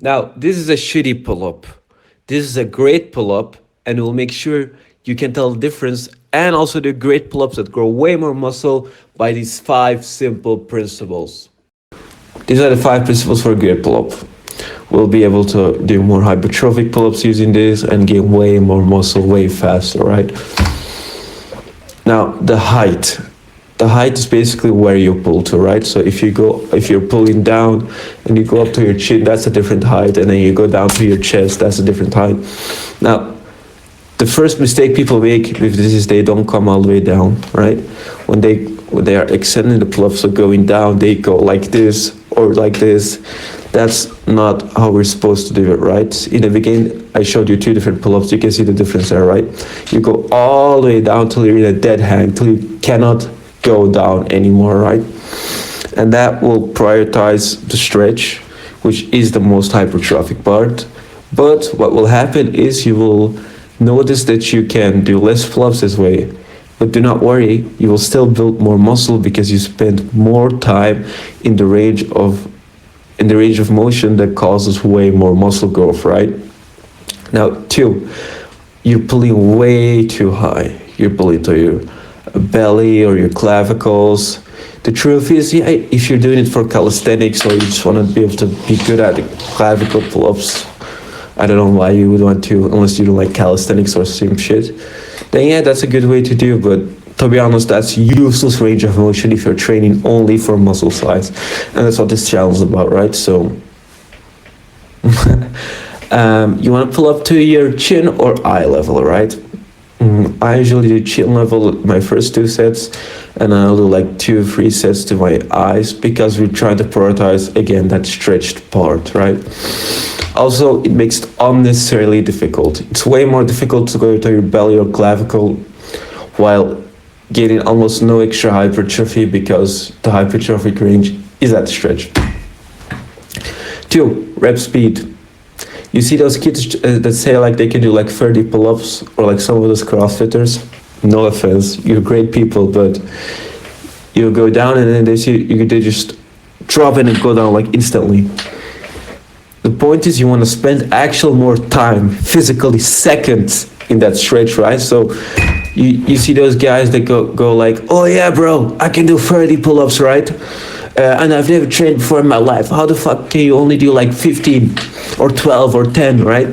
Now, this is a shitty pull-up. This is a great pull-up, and it will make sure you can tell the difference and also the great pull-ups that grow way more muscle by these 5 simple principles. These are the 5 principles for a great pull-up. We'll be able to do more hypertrophic pull-ups using this and gain way more muscle way faster, right? Now, the height. The height is basically where you pull to, right? So if you're pulling down and you go up to your chin, that's a different height, and then you go down to your chest, that's a different height. Now, the first mistake people make with this is they don't come all the way down, right? When they are extending the pull-ups or going down, they go like this or like this. That's not how we're supposed to do it, right? In the beginning, I showed you 2 different pull-ups. You can see the difference there, right? You go all the way down till you're in a dead hang, till you cannot go down anymore, right? And that will prioritize the stretch, which is the most hypertrophic part. But what will happen is you will notice that you can do less pull-ups this way. But do not worry, you will still build more muscle because you spend more time in the range of motion that causes way more muscle growth, right? Now, 2, you're pulling way too high. You're pulling to your belly or your clavicles. The truth is, yeah, if you're doing it for calisthenics or you just want to be able to be good at the clavicle pull-ups, I don't know why you would want to, unless you don't like calisthenics or some shit, then yeah, that's a good way to do, but to be honest, that's useless range of motion if you're training only for muscle size. And that's what this channel is about, right? So you want to pull up to your chin or eye level, right? I usually do chin level my first 2 sets, and I'll do like 2 or 3 sets to my eyes because we're trying to prioritize, again, that stretched part, right? Also, it makes it unnecessarily difficult. It's way more difficult to go to your belly or clavicle while getting almost no extra hypertrophy because the hypertrophic range is at stretch. 2, rep speed. You see those kids that say like they can do like 30 pull-ups, or like some of those CrossFitters? No offense, you're great people, but you go down and then they just drop in and go down like instantly. The point is you want to spend actual more time, physically seconds in that stretch, right? So you see those guys that go like, oh yeah, bro, I can do 30 pull-ups, right? And I've never trained before in my life. How the fuck can you only do like 15 or 12 or 10, right?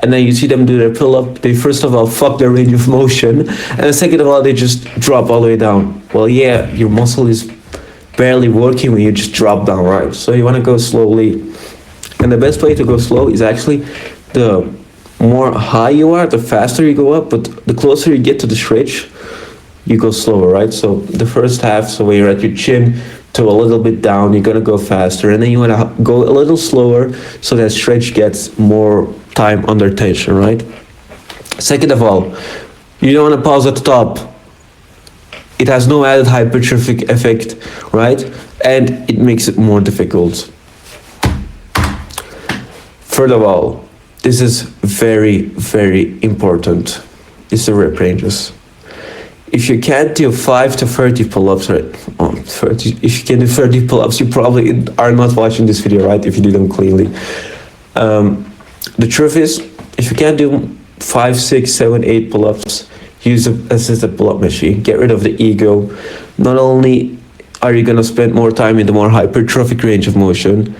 And then you see them do their pull-up. They first of all fuck their range of motion, and second of all they just drop all the way down. Well, yeah, your muscle is barely working when you just drop down, right? So you want to go slowly. And the best way to go slow is actually the more high you are, the faster you go up, but the closer you get to the stretch, you go slower, right? So the first half, so when you're at your chin to a little bit down, you're gonna go faster, and then you wanna go a little slower so that stretch gets more time under tension, right? Second of all, you don't wanna pause at the top. It has no added hypertrophic effect, right? And it makes it more difficult. Third of all, this is very, very important. It's the rep ranges. If you can't do 5 to 30 pull-ups, right? If you can do 30 pull-ups, you probably are not watching this video, right? If you do them cleanly. The truth is, if you can't do 5, 6, 7, 8 pull-ups, use an assisted pull-up machine. Get rid of the ego. Not only are you gonna spend more time in the more hypertrophic range of motion,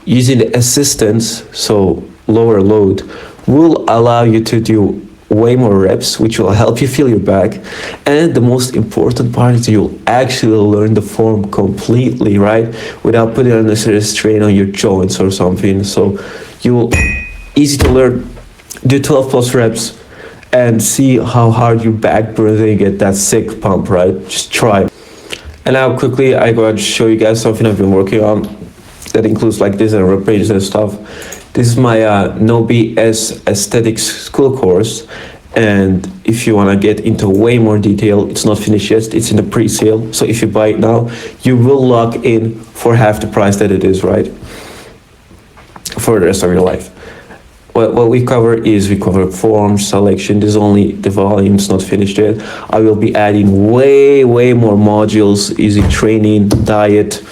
using the assistance, so lower load, will allow you to do way more reps, which will help you feel your back. And the most important part is you'll actually learn the form completely, right? Without putting unnecessary strain on your joints or something. So you'll, easy to learn, do 12 plus reps and see how hard your back burns and you get that sick pump, right? Just try. And now quickly, I go and show you guys something I've been working on that includes like this and rep ranges and stuff. This is my No BS Aesthetics School course, and if you want to get into way more detail, it's not finished yet, it's in the pre-sale, so if you buy it now, you will lock in for half the price that it is, right? For the rest of your life. What we cover form, selection. This is only the volume, it's not finished yet. I will be adding way more modules, easy training, diet,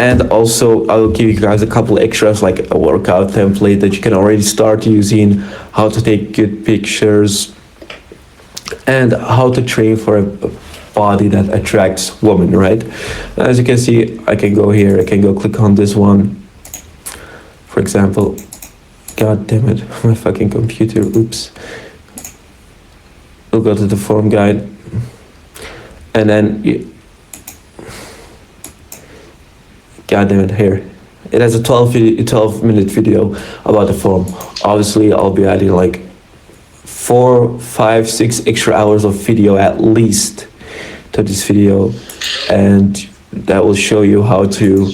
And also I'll give you guys a couple extras like a workout template that you can already start using, how to take good pictures, and how to train for a body that attracts women, right? As you can see, I can go here, I can go click on this one, for example. God damn it, my fucking computer, oops. We'll go to the form guide, and then God damn it, here. It has a 12-minute video about the form. Obviously, I'll be adding like 4, 5, 6 extra hours of video at least to this video, and that will show you how to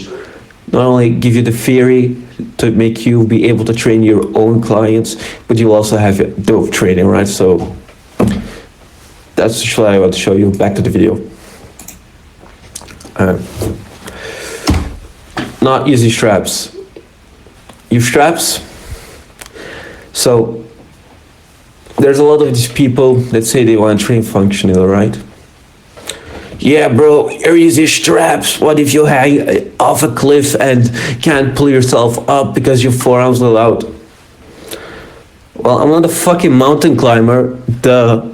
not only give you the theory to make you be able to train your own clients, but you also have dope training, right? So that's what I want to show you. Back to the video. Not using straps. Use straps. So there's a lot of these people that say they want to train functional, right? Yeah, bro, you're using straps. What if you hang off a cliff and can't pull yourself up because your forearms are out? Well, I'm not a fucking mountain climber, duh.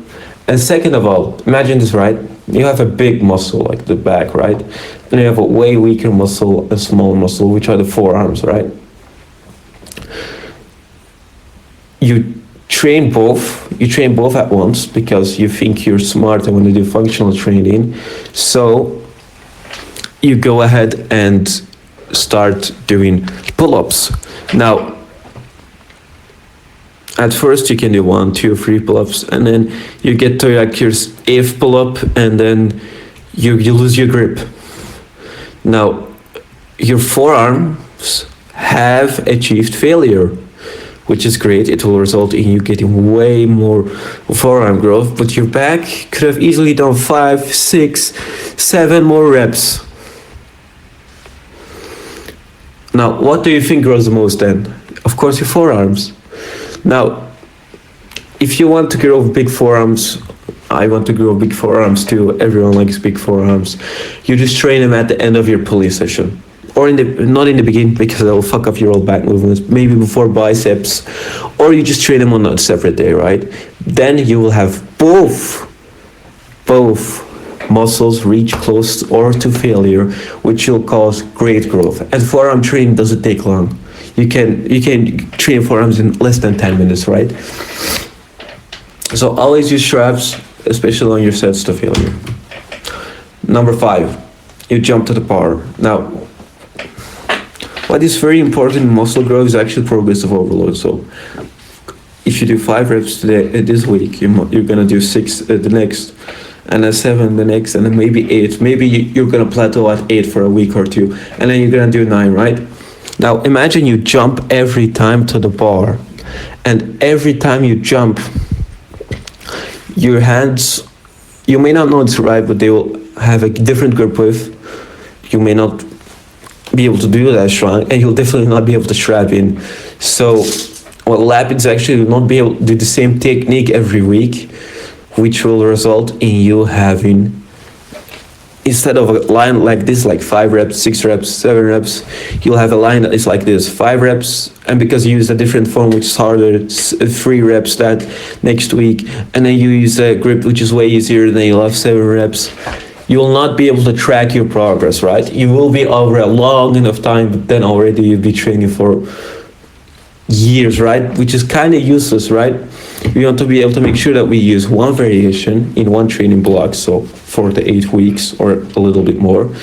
And second of all, imagine this, right? You have a big muscle like the back, right? Then you have a way weaker muscle, a small muscle, which are the forearms, right? You train both at once because you think you're smart and want to do functional training. So you go ahead and start doing pull-ups. Now, at first you can do 1, 2, 3 pull-ups, and then you get to like your 8th pull-up, and then you lose your grip. Now, your forearms have achieved failure, which is great. It will result in you getting way more forearm growth, but your back could have easily done 5, 6, 7 more reps. Now, what do you think grows the most then? Of course, your forearms. Now, if you want to grow big forearms, I want to grow big forearms too. Everyone likes big forearms. You just train them at the end of your pulley session. Or not in the beginning, because it'll fuck up your old back movements, maybe before biceps, or you just train them on a separate day, right? Then you will have both muscles reach close or to failure, which will cause great growth. And forearm training doesn't take long. You can train forearms in less than 10 minutes, right? So always use straps, especially on your sets to failure. Number 5, you jump to the bar. Now, what is very important in muscle growth is actually progressive overload. So if you do 5 reps today, this week, you're gonna do 6 the next, and then 7 the next, and then maybe 8. Maybe you're gonna plateau at 8 for a week or 2, and then you're gonna do 9, right? Now imagine you jump every time to the bar, and every time you jump, your hands, you may not know it's right, but they will have a different grip width. You may not be able to do that strong, and you'll definitely not be able to strap in. So what will happen is actually you'll not be able to do the same technique every week, which will result in you having, instead of a line like this, like 5 reps, 6 reps, 7 reps, you'll have a line that is like this, 5 reps, and because you use a different form which is harder, it's 3 reps that next week, and then you use a grip which is way easier, then you'll have 7 reps. You will not be able to track your progress, right? You will be over a long enough time, but then already you'll be training for years, right? Which is kind of useless, right? We want to be able to make sure that we use one variation in one training block, so 4 to 8 weeks or a little bit more,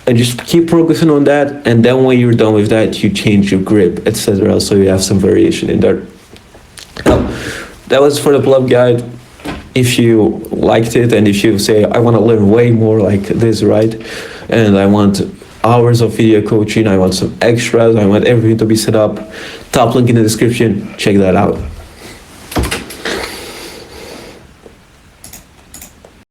and just keep progressing on that. And then when you're done with that, you change your grip, etc. So you have some variation in there. Now, that was for the pull-up guide. If you liked it, and if you say, I want to learn way more like this, right? And I want hours of video coaching, I want some extras, I want everything to be set up, top link in the description, check that out.